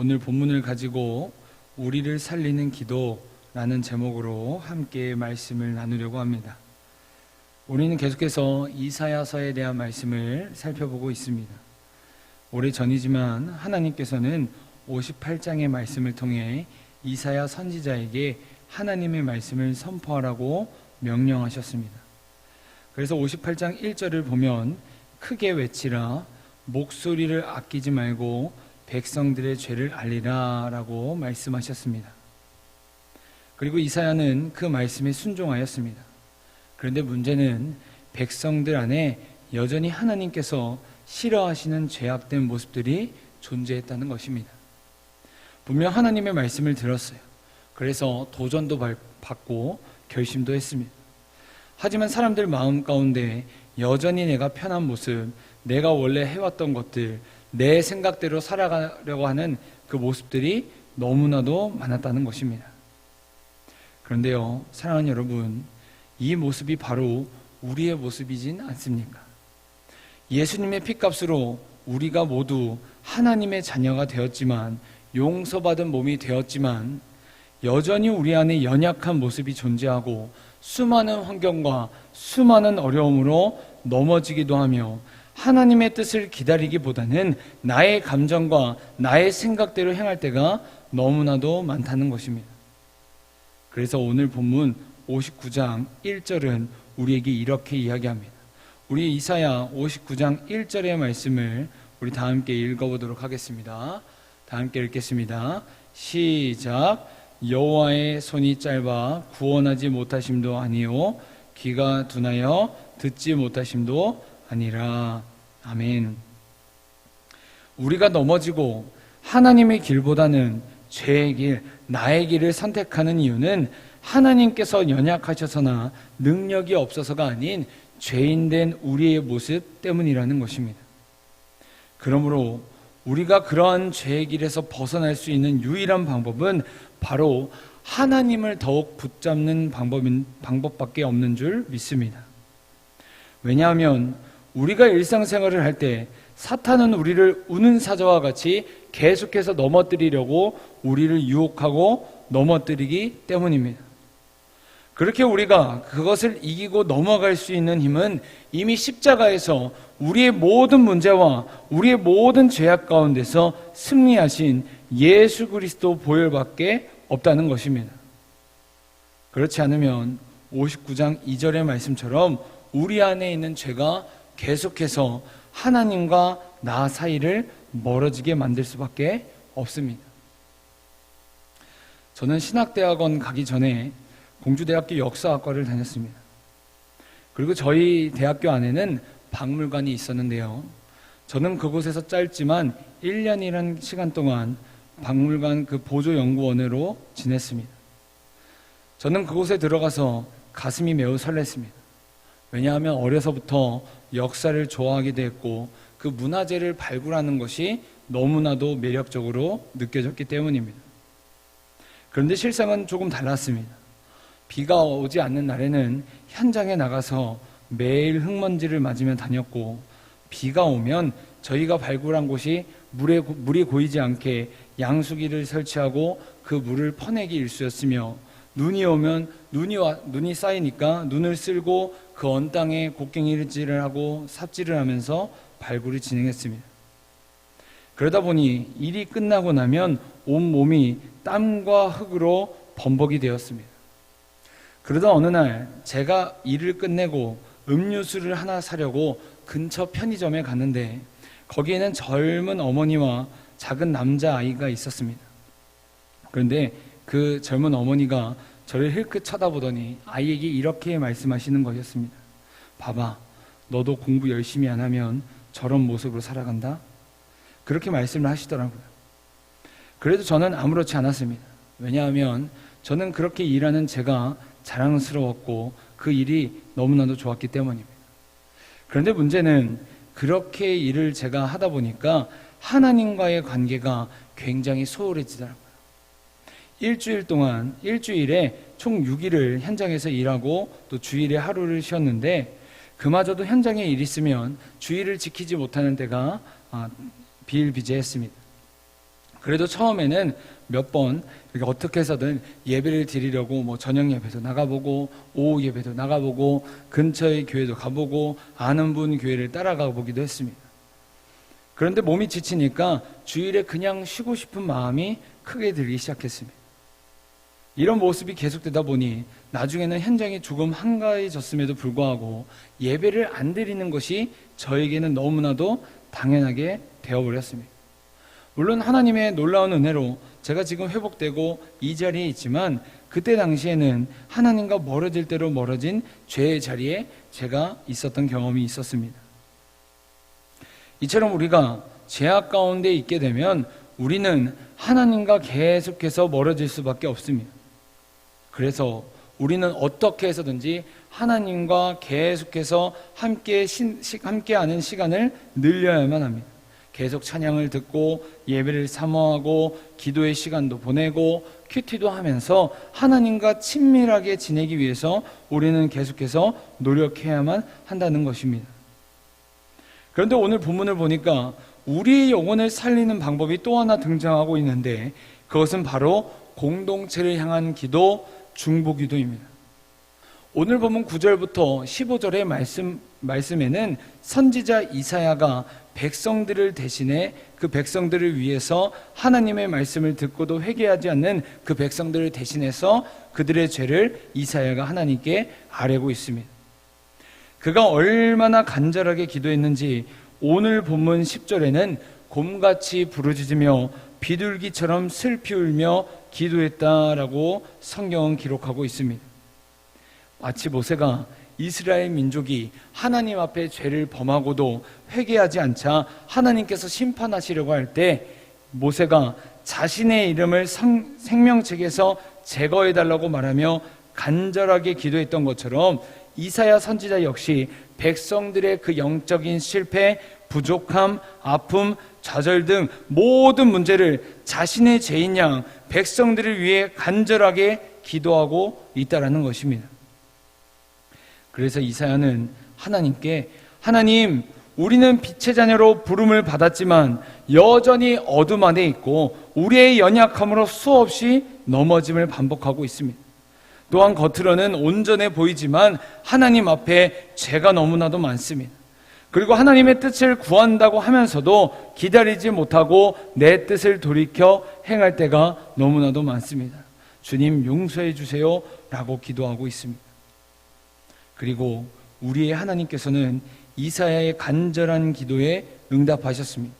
오늘 본문을 가지고 우리를 살리는 기도라는 제목으로 함께 말씀을 나누려고 합니다. 우리는 계속해서 이사야서에 대한 말씀을 살펴보고 있습니다. 오래전이지만 하나님께서는 58장의 말씀을 통해 이사야 선지자에게 하나님의 말씀을 선포하라고 명령하셨습니다. 그래서 58장 1절을 보면 크게 외치라, 목소리를 아끼지 말고 백성들의 죄를 알리라 라고 말씀하셨습니다. 그리고 이사야는 그 말씀에 순종하였습니다. 그런데 문제는 백성들 안에 여전히 하나님께서 싫어하시는 죄악된 모습들이 존재했다는 것입니다. 분명 하나님의 말씀을 들었어요. 그래서 도전도 받고 결심도 했습니다. 하지만 사람들 마음 가운데 여전히 내가 편한 모습, 내가 원래 해왔던 것들, 내 생각대로 살아가려고 하는 그 모습들이 너무나도 많았다는 것입니다. 그런데요, 사랑하는 여러분, 이 모습이 바로 우리의 모습이진 않습니까? 예수님의 피값으로 우리가 모두 하나님의 자녀가 되었지만, 용서받은 몸이 되었지만 여전히 우리 안에 연약한 모습이 존재하고 수많은 환경과 수많은 어려움으로 넘어지기도 하며 하나님의 뜻을 기다리기보다는 나의 감정과 나의 생각대로 행할 때가 너무나도 많다는 것입니다. 그래서 오늘 본문 59장 1절은 우리에게 이렇게 이야기합니다. 우리 이사야 59장 1절의 말씀을 우리 다 함께 읽어보도록 하겠습니다. 다 함께 읽겠습니다. 시작. 여호와의 손이 짧아 구원하지 못하심도 아니요 귀가 둔하여 듣지 못하심도 아니라. 아멘. 우리가 넘어지고 하나님의 길보다는 죄의 길, 나의 길을 선택하는 이유는 하나님께서 연약하셔서나 능력이 없어서가 아닌 죄인된 우리의 모습 때문이라는 것입니다. 그러므로 우리가 그러한 죄의 길에서 벗어날 수 있는 유일한 방법은 바로 하나님을 더욱 붙잡는 방법밖에 없는 줄 믿습니다. 왜냐하면 우리가 일상생활을 할 때 사탄은 우리를 우는 사자와 같이 계속해서 넘어뜨리려고 우리를 유혹하고 넘어뜨리기 때문입니다. 그렇게 우리가 그것을 이기고 넘어갈 수 있는 힘은 이미 십자가에서 우리의 모든 문제와 우리의 모든 죄악 가운데서 승리하신 예수 그리스도 보혈밖에 없다는 것입니다. 그렇지 않으면 59장 2절의 말씀처럼 우리 안에 있는 죄가 계속해서 하나님과 나 사이를 멀어지게 만들 수밖에 없습니다. 저는 신학대학원 가기 전에 공주대학교 역사학과를 다녔습니다. 그리고 저희 대학교 안에는 박물관이 있었는데요. 저는 그곳에서 짧지만 1년이라는 시간 동안 박물관 그 보조연구원으로 지냈습니다. 저는 그곳에 들어가서 가슴이 매우 설렜습니다. 왜냐하면 어려서부터 역사를 좋아하게 됐고 그 문화재를 발굴하는 것이 너무나도 매력적으로 느껴졌기 때문입니다. 그런데 실상은 조금 달랐습니다. 비가 오지 않는 날에는 현장에 나가서 매일 흙먼지를 맞으며 다녔고, 비가 오면 저희가 발굴한 곳이 물이 고이지 않게 양수기를 설치하고 그 물을 퍼내기 일쑤였으며, 눈이 오면 눈이 쌓이니까 눈을 쓸고 그 언 땅에 곡괭이질을 하고 삽질을 하면서 발굴을 진행했습니다. 그러다 보니 일이 끝나고 나면 온몸이 땀과 흙으로 범벅이 되었습니다. 그러다 어느 날 제가 일을 끝내고 음료수를 하나 사려고 근처 편의점에 갔는데 거기에는 젊은 어머니와 작은 남자아이가 있었습니다. 그런데 그 젊은 어머니가 저를 힐끗 쳐다보더니 아이에게 이렇게 말씀하시는 것이었습니다. 봐봐, 너도 공부 열심히 안 하면 저런 모습으로 살아간다. 그렇게 말씀을 하시더라고요. 그래도 저는 아무렇지 않았습니다. 왜냐하면 저는 그렇게 일하는 제가 자랑스러웠고 그 일이 너무나도 좋았기 때문입니다. 그런데 문제는 그렇게 일을 제가 하다 보니까 하나님과의 관계가 굉장히 소홀해지더라고요. 일주일에 총 6일을 현장에서 일하고 또 주일에 하루를 쉬었는데, 그마저도 현장에 일 있으면 주일을 지키지 못하는 때가 비일비재했습니다. 그래도 처음에는 몇 번 이렇게 어떻게 해서든 예배를 드리려고 저녁 예배도 나가보고 오후 예배도 나가보고 근처의 교회도 가보고 아는 분 교회를 따라가 보기도 했습니다. 그런데 몸이 지치니까 주일에 그냥 쉬고 싶은 마음이 크게 들기 시작했습니다. 이런 모습이 계속되다 보니 나중에는 현장이 조금 한가해졌음에도 불구하고 예배를 안 드리는 것이 저에게는 너무나도 당연하게 되어버렸습니다. 물론 하나님의 놀라운 은혜로 제가 지금 회복되고 이 자리에 있지만 그때 당시에는 하나님과 멀어질 대로 멀어진 죄의 자리에 제가 있었던 경험이 있었습니다. 이처럼 우리가 죄악 가운데 있게 되면 우리는 하나님과 계속해서 멀어질 수밖에 없습니다. 그래서 우리는 어떻게 해서든지 하나님과 계속해서 함께하는 시간을 늘려야만 합니다. 계속 찬양을 듣고 예배를 사모하고 기도의 시간도 보내고 큐티도 하면서 하나님과 친밀하게 지내기 위해서 우리는 계속해서 노력해야만 한다는 것입니다. 그런데 오늘 본문을 보니까 우리의 영혼을 살리는 방법이 또 하나 등장하고 있는데 그것은 바로 공동체를 향한 기도, 중보기도입니다. 오늘 본문 9절부터 15절의 말씀에는 선지자 이사야가 백성들을 대신해 그 백성들을 위해서 하나님의 말씀을 듣고도 회개하지 않는 그 백성들을 대신해서 그들의 죄를 이사야가 하나님께 아뢰고 있습니다. 그가 얼마나 간절하게 기도했는지 오늘 본문 10절에는 곰같이 부르짖으며 비둘기처럼 슬피 울며 기도했다라고 성경은 기록하고 있습니다. 마치 모세가 이스라엘 민족이 하나님 앞에 죄를 범하고도 회개하지 않자 하나님께서 심판하시려고 할 때 모세가 자신의 이름을 생명책에서 제거해달라고 말하며 간절하게 기도했던 것처럼 이사야 선지자 역시 백성들의 그 영적인 실패, 부족함, 아픔, 좌절 등 모든 문제를 자신의 죄인 양 백성들을 위해 간절하게 기도하고 있다라는 것입니다. 그래서 이사야는 하나님께 하나님, 우리는 빛의 자녀로 부름을 받았지만 여전히 어둠 안에 있고 우리의 연약함으로 수없이 넘어짐을 반복하고 있습니다. 또한 겉으로는 온전해 보이지만 하나님 앞에 죄가 너무나도 많습니다. 그리고 하나님의 뜻을 구한다고 하면서도 기다리지 못하고 내 뜻을 돌이켜 행할 때가 너무나도 많습니다. 주님 용서해 주세요 라고 기도하고 있습니다. 그리고 우리의 하나님께서는 이사야의 간절한 기도에 응답하셨습니다.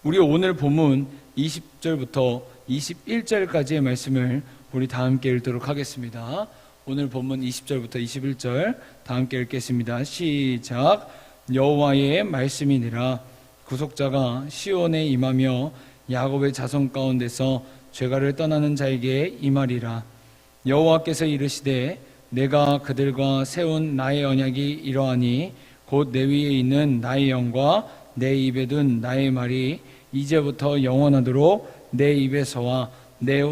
우리 오늘 본문 20절부터 21절까지의 말씀을 우리 다 함께 읽도록 하겠습니다. 오늘 본문 20절부터 21절 다 함께 읽겠습니다. 시작. 여호와의 말씀이니라. 구속자가 시온에 임하며 야곱의 자손 가운데서 죄가를 떠나는 자에게 임하리라. 여호와께서 이르시되 내가 그들과 세운 나의 언약이 이러하니 곧 내 위에 있는 나의 영과 내 입에 둔 나의 말이 이제부터 영원하도록 내 입에서와 내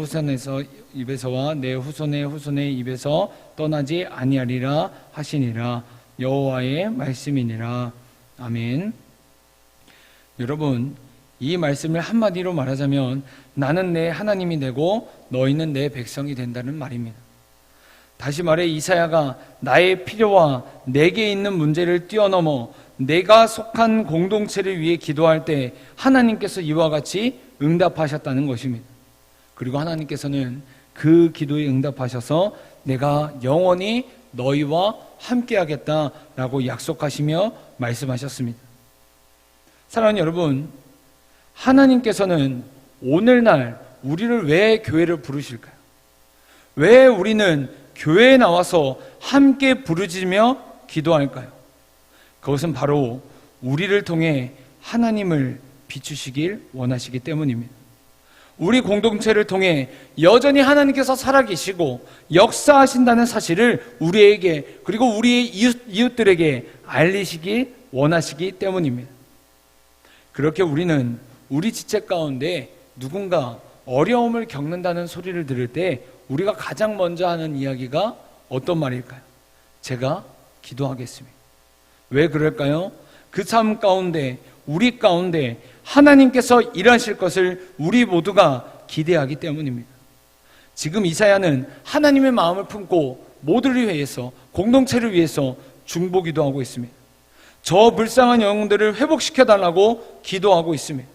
입에서와 내 후손의 후손의 입에서 떠나지 아니하리라 하시니라. 여호와의 말씀이니라. 아멘. 여러분, 이 말씀을 한마디로 말하자면 나는 내 하나님이 되고 너희는 내 백성이 된다는 말입니다. 다시 말해 이사야가 나의 필요와 내게 있는 문제를 뛰어넘어 내가 속한 공동체를 위해 기도할 때 하나님께서 이와 같이 응답하셨다는 것입니다. 그리고 하나님께서는 그 기도에 응답하셔서 내가 영원히 너희와 함께하겠다라고 약속하시며 말씀하셨습니다. 사랑하는 여러분, 하나님께서는 오늘날 우리를 왜 교회를 부르실까요? 왜 우리는 교회에 나와서 함께 부르짖으며 기도할까요? 그것은 바로 우리를 통해 하나님을 비추시길 원하시기 때문입니다. 우리 공동체를 통해 여전히 하나님께서 살아계시고 역사하신다는 사실을 우리에게 그리고 우리의 이웃들에게 알리시길 원하시기 때문입니다. 그렇게 우리는 우리 지체 가운데 누군가 어려움을 겪는다는 소리를 들을 때 우리가 가장 먼저 하는 이야기가 어떤 말일까요? 제가 기도하겠습니다. 왜 그럴까요? 그 삶 가운데 우리 가운데 하나님께서 일하실 것을 우리 모두가 기대하기 때문입니다. 지금 이사야는 하나님의 마음을 품고 모두를 위해서, 공동체를 위해서 중보기도 하고 있습니다. 저 불쌍한 영혼들을 회복시켜달라고 기도하고 있습니다.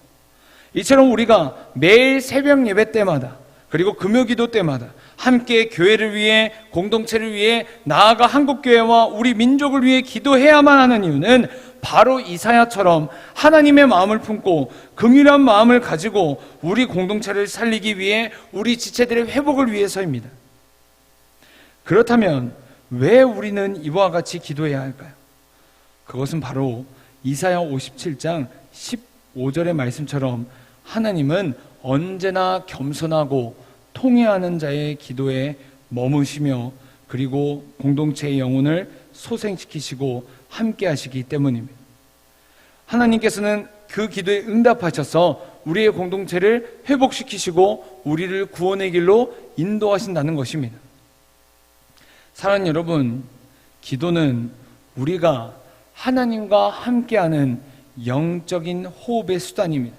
이처럼 우리가 매일 새벽 예배 때마다, 그리고 금요기도 때마다 함께 교회를 위해, 공동체를 위해, 나아가 한국교회와 우리 민족을 위해 기도해야만 하는 이유는 바로 이사야처럼 하나님의 마음을 품고 긍휼한 마음을 가지고 우리 공동체를 살리기 위해, 우리 지체들의 회복을 위해서입니다. 그렇다면 왜 우리는 이와 같이 기도해야 할까요? 그것은 바로 이사야 57장 15절의 말씀처럼 하나님은 언제나 겸손하고 통회하는 자의 기도에 머무시며, 그리고 공동체의 영혼을 소생시키시고 함께 하시기 때문입니다. 하나님께서는 그 기도에 응답하셔서 우리의 공동체를 회복시키시고 우리를 구원의 길로 인도하신다는 것입니다. 사랑하는 여러분, 기도는 우리가 하나님과 함께하는 영적인 호흡의 수단입니다.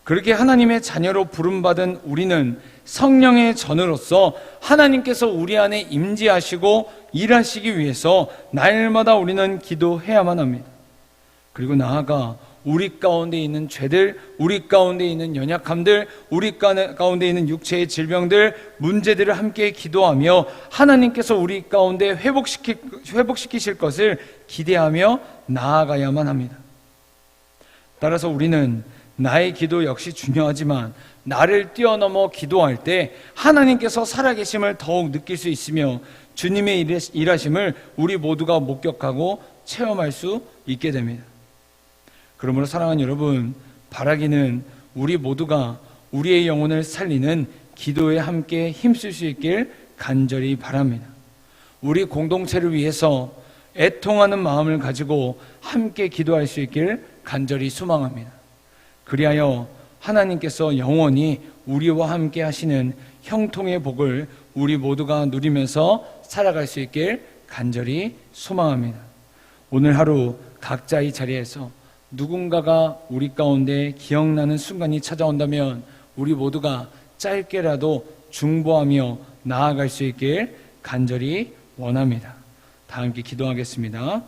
그렇게 하나님의 자녀로 부름받은 우리는 성령의 전으로서 하나님께서 우리 안에 임재하시고 일하시기 위해서 날마다 우리는 기도해야만 합니다. 그리고 나아가 우리 가운데 있는 죄들, 우리 가운데 있는 연약함들, 우리 가운데 있는 육체의 질병들, 문제들을 함께 기도하며 하나님께서 우리 가운데 회복시키실 것을 기대하며 나아가야만 합니다. 따라서 우리는 나의 기도 역시 중요하지만 나를 뛰어넘어 기도할 때 하나님께서 살아계심을 더욱 느낄 수 있으며 주님의 일하심을 우리 모두가 목격하고 체험할 수 있게 됩니다. 그러므로 사랑하는 여러분, 바라기는 우리 모두가 우리의 영혼을 살리는 기도에 함께 힘쓸 수 있길 간절히 바랍니다. 우리 공동체를 위해서 애통하는 마음을 가지고 함께 기도할 수 있길 간절히 소망합니다. 그리하여 하나님께서 영원히 우리와 함께 하시는 형통의 복을 우리 모두가 누리면서 살아갈 수 있길 간절히 소망합니다. 오늘 하루 각자의 자리에서 누군가가 우리 가운데 기억나는 순간이 찾아온다면 우리 모두가 짧게라도 중보하며 나아갈 수 있길 간절히 원합니다. 다 함께 기도하겠습니다.